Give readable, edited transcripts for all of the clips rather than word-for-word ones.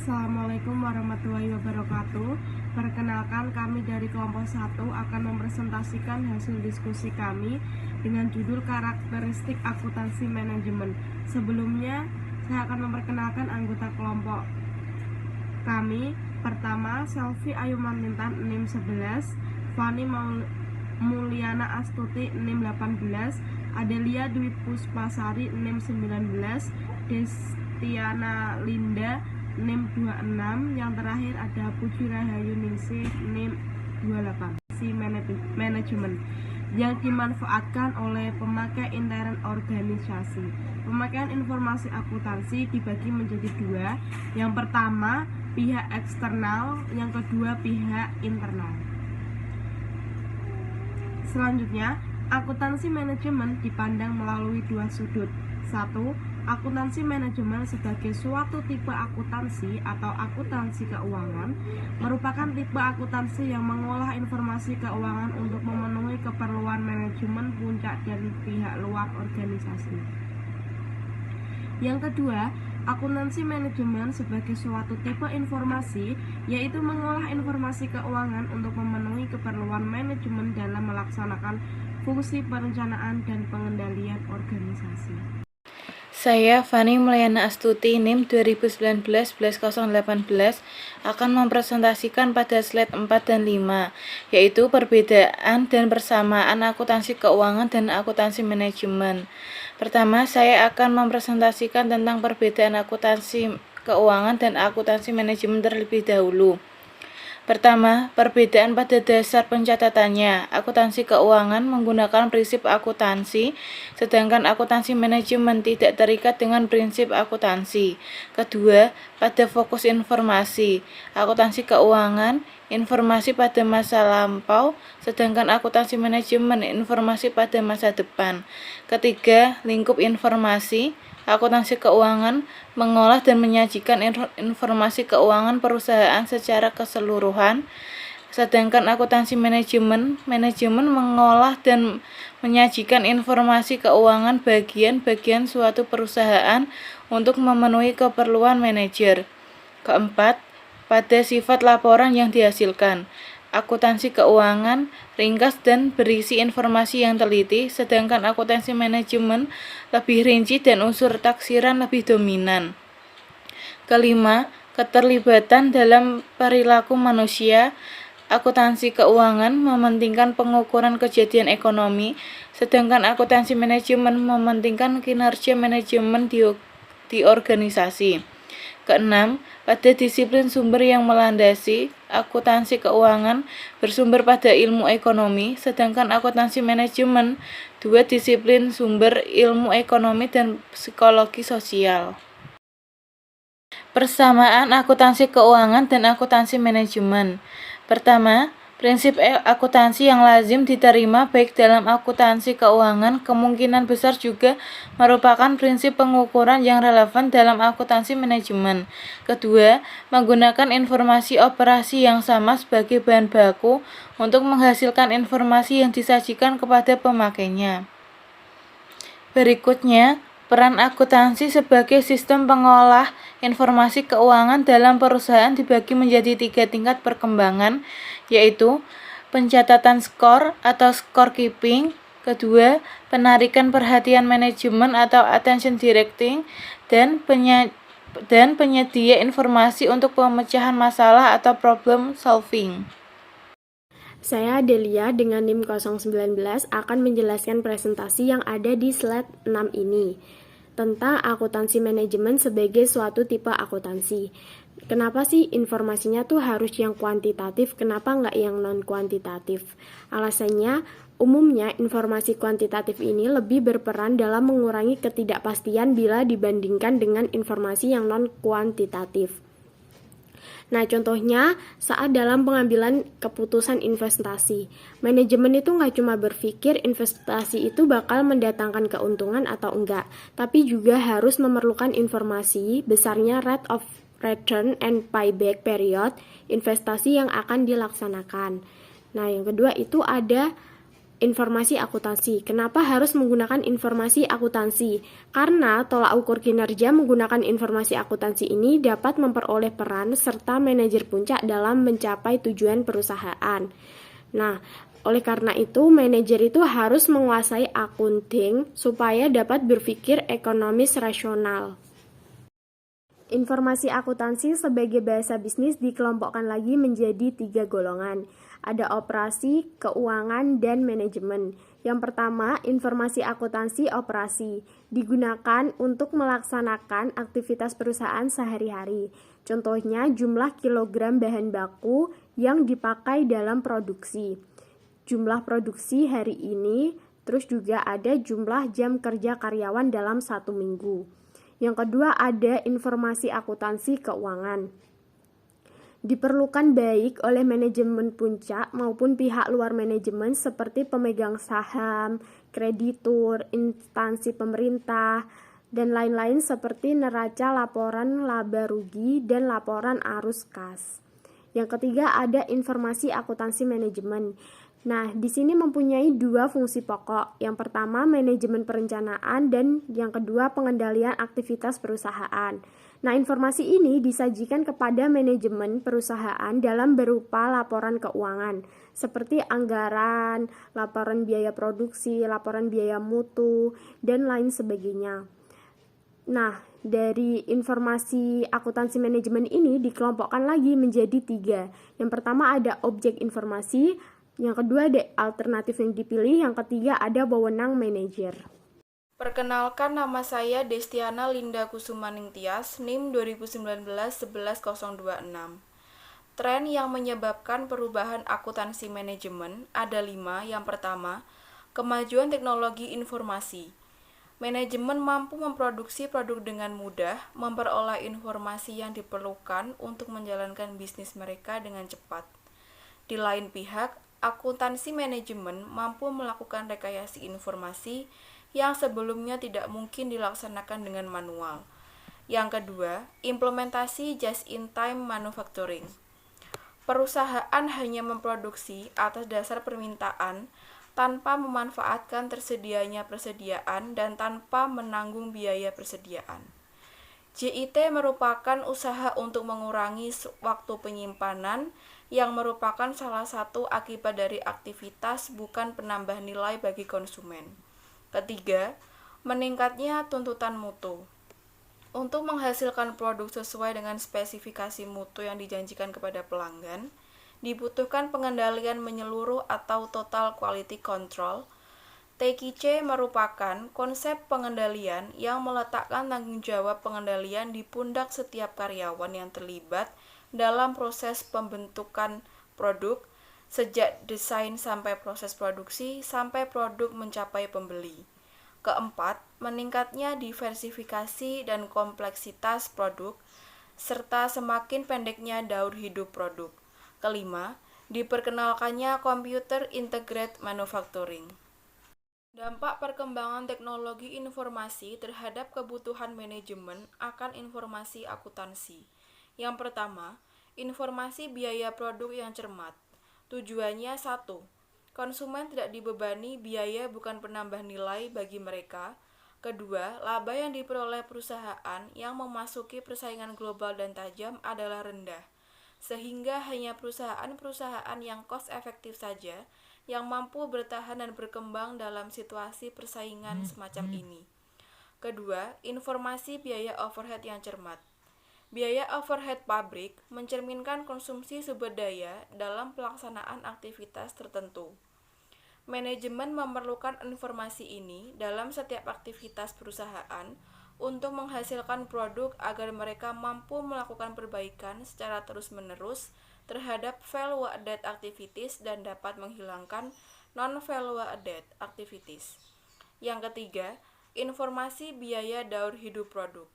Assalamualaikum warahmatullahi wabarakatuh. Perkenalkan, kami dari kelompok 1 akan mempresentasikan hasil diskusi kami dengan judul karakteristik akuntansi manajemen. Sebelumnya, saya akan memperkenalkan anggota kelompok kami. Pertama, Selvi Ayuman Lintan NIM 11, Fani Mulyana Astuti NIM 18, Adelia Dwi Puspasari NIM 19, Destiana Linda NIM 26, yang terakhir ada Puji Rahayu Ningsih NIM 28. Manajemen yang dimanfaatkan oleh pemakai intern organisasi. Pemakaian informasi akuntansi dibagi menjadi dua. Yang pertama, pihak eksternal, yang kedua pihak internal. Selanjutnya, akuntansi manajemen dipandang melalui dua sudut. 1. Akuntansi manajemen sebagai suatu tipe akuntansi atau akuntansi keuangan merupakan tipe akuntansi yang mengolah informasi keuangan untuk memenuhi keperluan manajemen puncak dan pihak luar organisasi. Yang kedua, akuntansi manajemen sebagai suatu tipe informasi, yaitu mengolah informasi keuangan untuk memenuhi keperluan manajemen dalam melaksanakan fungsi perencanaan dan pengendalian organisasi. Saya, Fani Mulyana Astuti, NIM 2019-11018, akan mempresentasikan pada slide 4 dan 5, yaitu perbedaan dan persamaan akuntansi keuangan dan akuntansi manajemen. Pertama, saya akan mempresentasikan tentang perbedaan akuntansi keuangan dan akuntansi manajemen terlebih dahulu. Pertama, perbedaan pada dasar pencatatannya. Akuntansi keuangan menggunakan prinsip akuntansi, sedangkan akuntansi manajemen tidak terikat dengan prinsip akuntansi. Kedua, pada fokus informasi. Akuntansi keuangan, informasi pada masa lampau, sedangkan akuntansi manajemen, informasi pada masa depan. Ketiga, lingkup informasi. Akuntansi keuangan mengolah dan menyajikan informasi keuangan perusahaan secara keseluruhan, sedangkan akuntansi manajemen mengolah dan menyajikan informasi keuangan bagian-bagian suatu perusahaan untuk memenuhi keperluan manajer. Keempat, pada sifat laporan yang dihasilkan. Akuntansi keuangan ringkas dan berisi informasi yang teliti, sedangkan akuntansi manajemen lebih rinci dan unsur taksiran lebih dominan. Kelima, keterlibatan dalam perilaku manusia. Akuntansi keuangan mementingkan pengukuran kejadian ekonomi, sedangkan akuntansi manajemen mementingkan kinerja manajemen di organisasi. Keenam, pada disiplin sumber yang melandasi. Akuntansi keuangan bersumber pada ilmu ekonomi, sedangkan akuntansi manajemen dua disiplin sumber ilmu ekonomi dan psikologi sosial. Persamaan akuntansi keuangan dan akuntansi manajemen. Pertama, prinsip akuntansi yang lazim diterima baik dalam akuntansi keuangan kemungkinan besar juga merupakan prinsip pengukuran yang relevan dalam akuntansi manajemen. Kedua, menggunakan informasi operasi yang sama sebagai bahan baku untuk menghasilkan informasi yang disajikan kepada pemakainya. Berikutnya, peran akuntansi sebagai sistem pengolah informasi keuangan dalam perusahaan dibagi menjadi 3 tingkat perkembangan, yaitu pencatatan skor atau scorekeeping, kedua, penarikan perhatian manajemen atau attention directing, dan penyedia informasi untuk pemecahan masalah atau problem solving. Saya Adelia dengan NIM 019 akan menjelaskan presentasi yang ada di slide 6 ini tentang akuntansi manajemen sebagai suatu tipe akuntansi. Kenapa sih informasinya tuh harus yang kuantitatif, kenapa nggak yang non-kuantitatif? Alasannya, umumnya informasi kuantitatif ini lebih berperan dalam mengurangi ketidakpastian bila dibandingkan dengan informasi yang non-kuantitatif. Nah, contohnya saat dalam pengambilan keputusan investasi, manajemen itu nggak cuma berpikir investasi itu bakal mendatangkan keuntungan atau enggak, tapi juga harus memerlukan informasi besarnya rate of return and payback period investasi yang akan dilaksanakan. Nah, yang kedua itu ada informasi akuntansi. Kenapa harus menggunakan informasi akuntansi? Karena tolak ukur kinerja menggunakan informasi akuntansi ini dapat memperoleh peran serta manajer puncak dalam mencapai tujuan perusahaan. Nah, oleh karena itu, manajer itu harus menguasai accounting supaya dapat berpikir ekonomis rasional. Informasi akuntansi sebagai bahasa bisnis dikelompokkan lagi menjadi 3 golongan. Ada operasi, keuangan, dan manajemen. Yang pertama, informasi akuntansi operasi digunakan untuk melaksanakan aktivitas perusahaan sehari-hari. Contohnya jumlah kilogram bahan baku yang dipakai dalam produksi, jumlah produksi hari ini, terus juga ada jumlah jam kerja karyawan dalam 1 minggu. Yang kedua ada informasi akuntansi keuangan. Diperlukan baik oleh manajemen puncak maupun pihak luar manajemen seperti pemegang saham, kreditur, instansi pemerintah, dan lain-lain seperti neraca laporan laba rugi dan laporan arus kas. Yang ketiga ada informasi akuntansi manajemen. Nah, di sini mempunyai 2 fungsi pokok. Yang pertama, manajemen perencanaan dan yang kedua, pengendalian aktivitas perusahaan. Nah, informasi ini disajikan kepada manajemen perusahaan dalam berupa laporan keuangan, seperti anggaran, laporan biaya produksi, laporan biaya mutu, dan lain sebagainya. Nah, dari informasi akuntansi manajemen ini dikelompokkan lagi menjadi 3. Yang pertama ada objek informasi, yang kedua ada alternatif yang dipilih, yang ketiga ada wewenang manajer. Perkenalkan, nama saya Destiana Linda Kusumaning Tias, NIM 2019-11026. Tren yang menyebabkan perubahan akuntansi manajemen ada 5. Yang pertama, kemajuan teknologi informasi. Manajemen mampu memproduksi produk dengan mudah, memperoleh informasi yang diperlukan untuk menjalankan bisnis mereka dengan cepat. Di lain pihak, akuntansi manajemen mampu melakukan rekayasa informasi yang sebelumnya tidak mungkin dilaksanakan dengan manual. Yang kedua, implementasi just-in-time manufacturing. Perusahaan hanya memproduksi atas dasar permintaan tanpa memanfaatkan tersedianya persediaan dan tanpa menanggung biaya persediaan. JIT merupakan usaha untuk mengurangi waktu penyimpanan yang merupakan salah satu akibat dari aktivitas bukan penambah nilai bagi konsumen. Ketiga, meningkatnya tuntutan mutu. Untuk menghasilkan produk sesuai dengan spesifikasi mutu yang dijanjikan kepada pelanggan, dibutuhkan pengendalian menyeluruh atau total quality control. TQC merupakan konsep pengendalian yang meletakkan tanggung jawab pengendalian di pundak setiap karyawan yang terlibat dalam proses pembentukan produk, sejak desain sampai proses produksi sampai produk mencapai pembeli. Keempat, meningkatnya diversifikasi dan kompleksitas produk, serta semakin pendeknya daur hidup produk. Kelima, diperkenalkannya Computer Integrated Manufacturing. Dampak perkembangan teknologi informasi terhadap kebutuhan manajemen akan informasi akuntansi. Yang pertama, informasi biaya produk yang cermat. Tujuannya 1. Konsumen tidak dibebani biaya bukan penambah nilai bagi mereka. Kedua, laba yang diperoleh perusahaan yang memasuki persaingan global dan tajam adalah rendah, sehingga hanya perusahaan-perusahaan yang cost efektif saja yang mampu bertahan dan berkembang dalam situasi persaingan semacam ini. Kedua, informasi biaya overhead yang cermat. Biaya overhead pabrik mencerminkan konsumsi sumber daya dalam pelaksanaan aktivitas tertentu. Manajemen memerlukan informasi ini dalam setiap aktivitas perusahaan untuk menghasilkan produk agar mereka mampu melakukan perbaikan secara terus-menerus terhadap value-added activities dan dapat menghilangkan non-value-added activities. Yang ketiga, informasi biaya daur hidup produk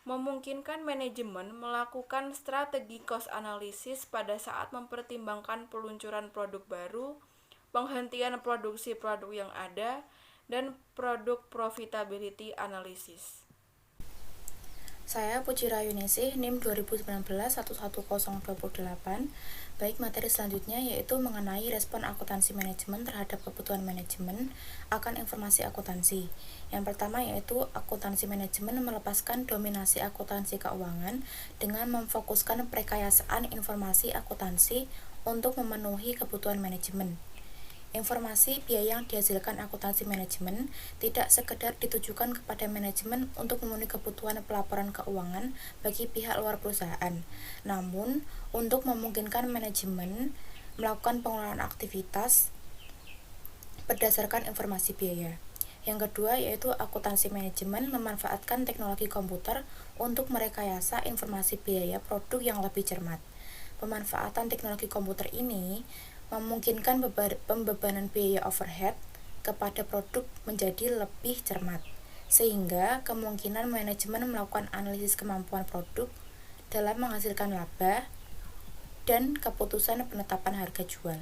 memungkinkan manajemen melakukan strategi cost analysis pada saat mempertimbangkan peluncuran produk baru, penghentian produksi produk yang ada, dan produk profitability analysis. Saya Puji Rayuningsih, NIM 2019-11028. Baik, materi selanjutnya yaitu mengenai respon akuntansi manajemen terhadap kebutuhan manajemen akan informasi akuntansi. Yang pertama yaitu akuntansi manajemen melepaskan dominasi akuntansi keuangan dengan memfokuskan perekayasaan informasi akuntansi untuk memenuhi kebutuhan manajemen. Informasi biaya yang dihasilkan akuntansi manajemen tidak sekedar ditujukan kepada manajemen untuk memenuhi kebutuhan pelaporan keuangan bagi pihak luar perusahaan, namun untuk memungkinkan manajemen melakukan pengelolaan aktivitas berdasarkan informasi biaya. Yang kedua yaitu akuntansi manajemen memanfaatkan teknologi komputer untuk merekayasa informasi biaya produk yang lebih cermat. Pemanfaatan teknologi komputer ini memungkinkan pembebanan biaya overhead kepada produk menjadi lebih cermat, sehingga kemungkinan manajemen melakukan analisis kemampuan produk dalam menghasilkan laba dan keputusan penetapan harga jual.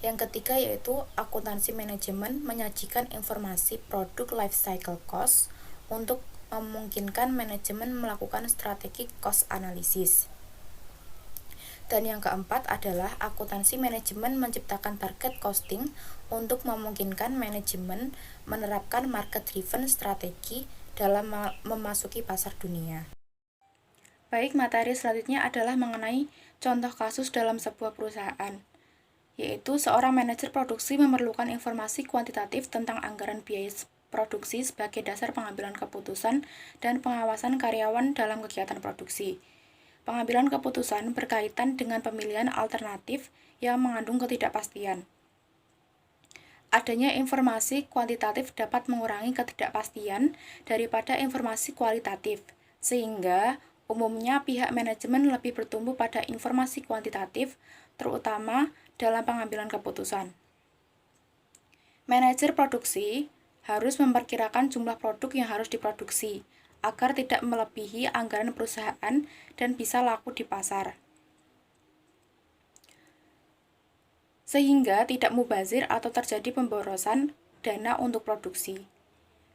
Yang ketiga yaitu akuntansi manajemen menyajikan informasi produk life cycle cost untuk memungkinkan manajemen melakukan strategi cost analysis. Dan yang keempat adalah akuntansi manajemen menciptakan target costing untuk memungkinkan manajemen menerapkan market-driven strategi dalam memasuki pasar dunia. Baik, materi selanjutnya adalah mengenai contoh kasus dalam sebuah perusahaan, yaitu seorang manajer produksi memerlukan informasi kuantitatif tentang anggaran biaya produksi sebagai dasar pengambilan keputusan dan pengawasan karyawan dalam kegiatan produksi. Pengambilan keputusan berkaitan dengan pemilihan alternatif yang mengandung ketidakpastian. Adanya informasi kuantitatif dapat mengurangi ketidakpastian daripada informasi kualitatif, sehingga umumnya pihak manajemen lebih bertumbuh pada informasi kuantitatif, terutama dalam pengambilan keputusan. Manajer produksi harus memperkirakan jumlah produk yang harus diproduksi, agar tidak melebihi anggaran perusahaan dan bisa laku di pasar, sehingga tidak mubazir atau terjadi pemborosan dana untuk produksi.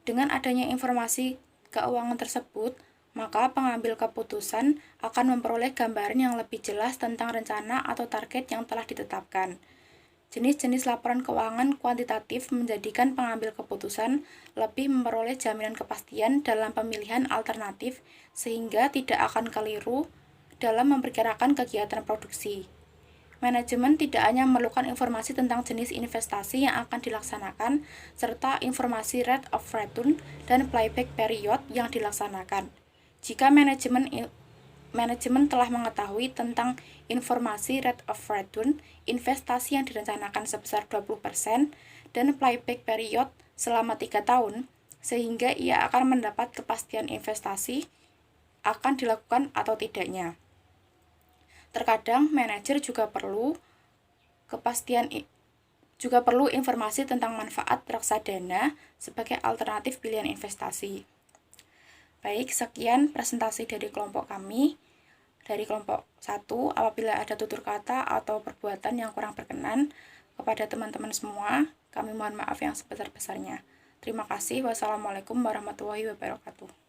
Dengan adanya informasi keuangan tersebut, maka pengambil keputusan akan memperoleh gambaran yang lebih jelas tentang rencana atau target yang telah ditetapkan. Jenis-jenis laporan keuangan kuantitatif menjadikan pengambil keputusan lebih memperoleh jaminan kepastian dalam pemilihan alternatif sehingga tidak akan keliru dalam memperkirakan kegiatan produksi. Manajemen tidak hanya memerlukan informasi tentang jenis investasi yang akan dilaksanakan serta informasi rate of return dan playback period yang dilaksanakan. Jika manajemen telah mengetahui tentang informasi rate of return, investasi yang direncanakan sebesar 20%, dan playback period selama 3 tahun, sehingga ia akan mendapat kepastian investasi akan dilakukan atau tidaknya. Terkadang manajer juga perlu informasi tentang manfaat reksadana sebagai alternatif pilihan investasi. Baik, sekian presentasi dari kelompok kami. Dari kelompok 1, apabila ada tutur kata atau perbuatan yang kurang berkenan kepada teman-teman semua, kami mohon maaf yang sebesar-besarnya. Terima kasih. Wassalamualaikum warahmatullahi wabarakatuh.